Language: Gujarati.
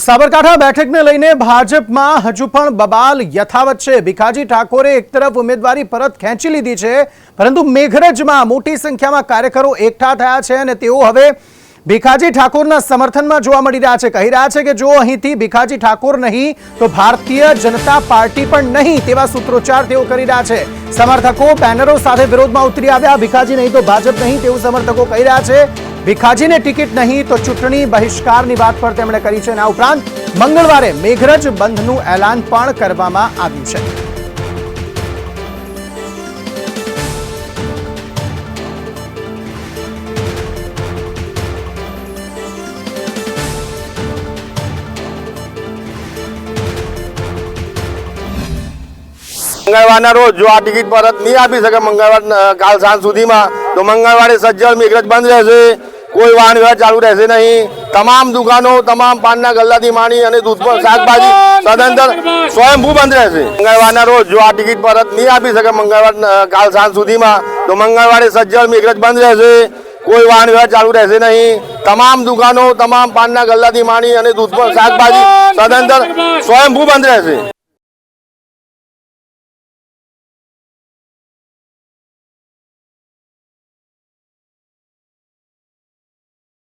સાબરકાંઠા બેઠકને લઈને ભાજપમાં હજુ પણ બબાલ યથાવત છે। ભીખાજી ઠાકોરે એક તરફ ઉમેદવારી પરત ખેંચી લીધી છે, પરંતુ મેઘરજમાં મોટી સંખ્યામાં કાર્યકરો એકઠા થયા છે અને તેઓ હવે ભીખાજી ઠાકોરના સમર્થનમાં જોવા મળી રહ્યા છે। કહી રહ્યા છે કે જો અહીંથી ભીખાજી ઠાકોર નહીં તો ભારતીય જનતા પાર્ટી પણ નહીં, તેવા સૂત્રોચ્ચાર તેઓ કરી રહ્યા છે। સમર્થકો બેનરો સાથે વિરોધમાં ઉતરી આવ્યા। ભીખાજી નહીં તો ભાજપ નહીં, તેવું સમર્થકો કહી રહ્યા છે। ભીખાજીને ટિકિટ નહીં તો ચૂંટણી બહિષ્કારની વાત પર તેમણે કરી છે। આ ઉપરાંત મંગળવારે મેઘરજ બંધનું એલાન પણ કરવામાં આવ્યું છે। મંગળવારના રોજ જો આ ટિકિટ પરત નહીં આપી શકે મંગળવાર કાલ સાંજ સુધીમાં, તો મંગળવારે સજ્જડ મેઘરજ બંધ રહેશે। કોઈ વાહન વ્યવહાર ચાલુ રહેશે નહીં। તમામ દુકાનો, તમામ પાનના ગલ્લાથી માંડી અને દૂધ પર શાકભાજી સદંતર સ્વયંભૂ બંધ રહેશે। મંગળવારના રોજ જો આ ટિકિટ પરત નહીં આપી શકે મંગળવાર કાલ સાંજ સુધીમાં, તો મંગળવારે સજ્જડ મેઘરજ બંધ રહેશે। કોઈ વાહન વ્યવહાર ચાલુ રહેશે નહીં। તમામ દુકાનો, તમામ પાનના ગલ્લાથી માંડી અને દૂધ પર શાકભાજી સદંતર સ્વયંભૂ બંધ રહેશે।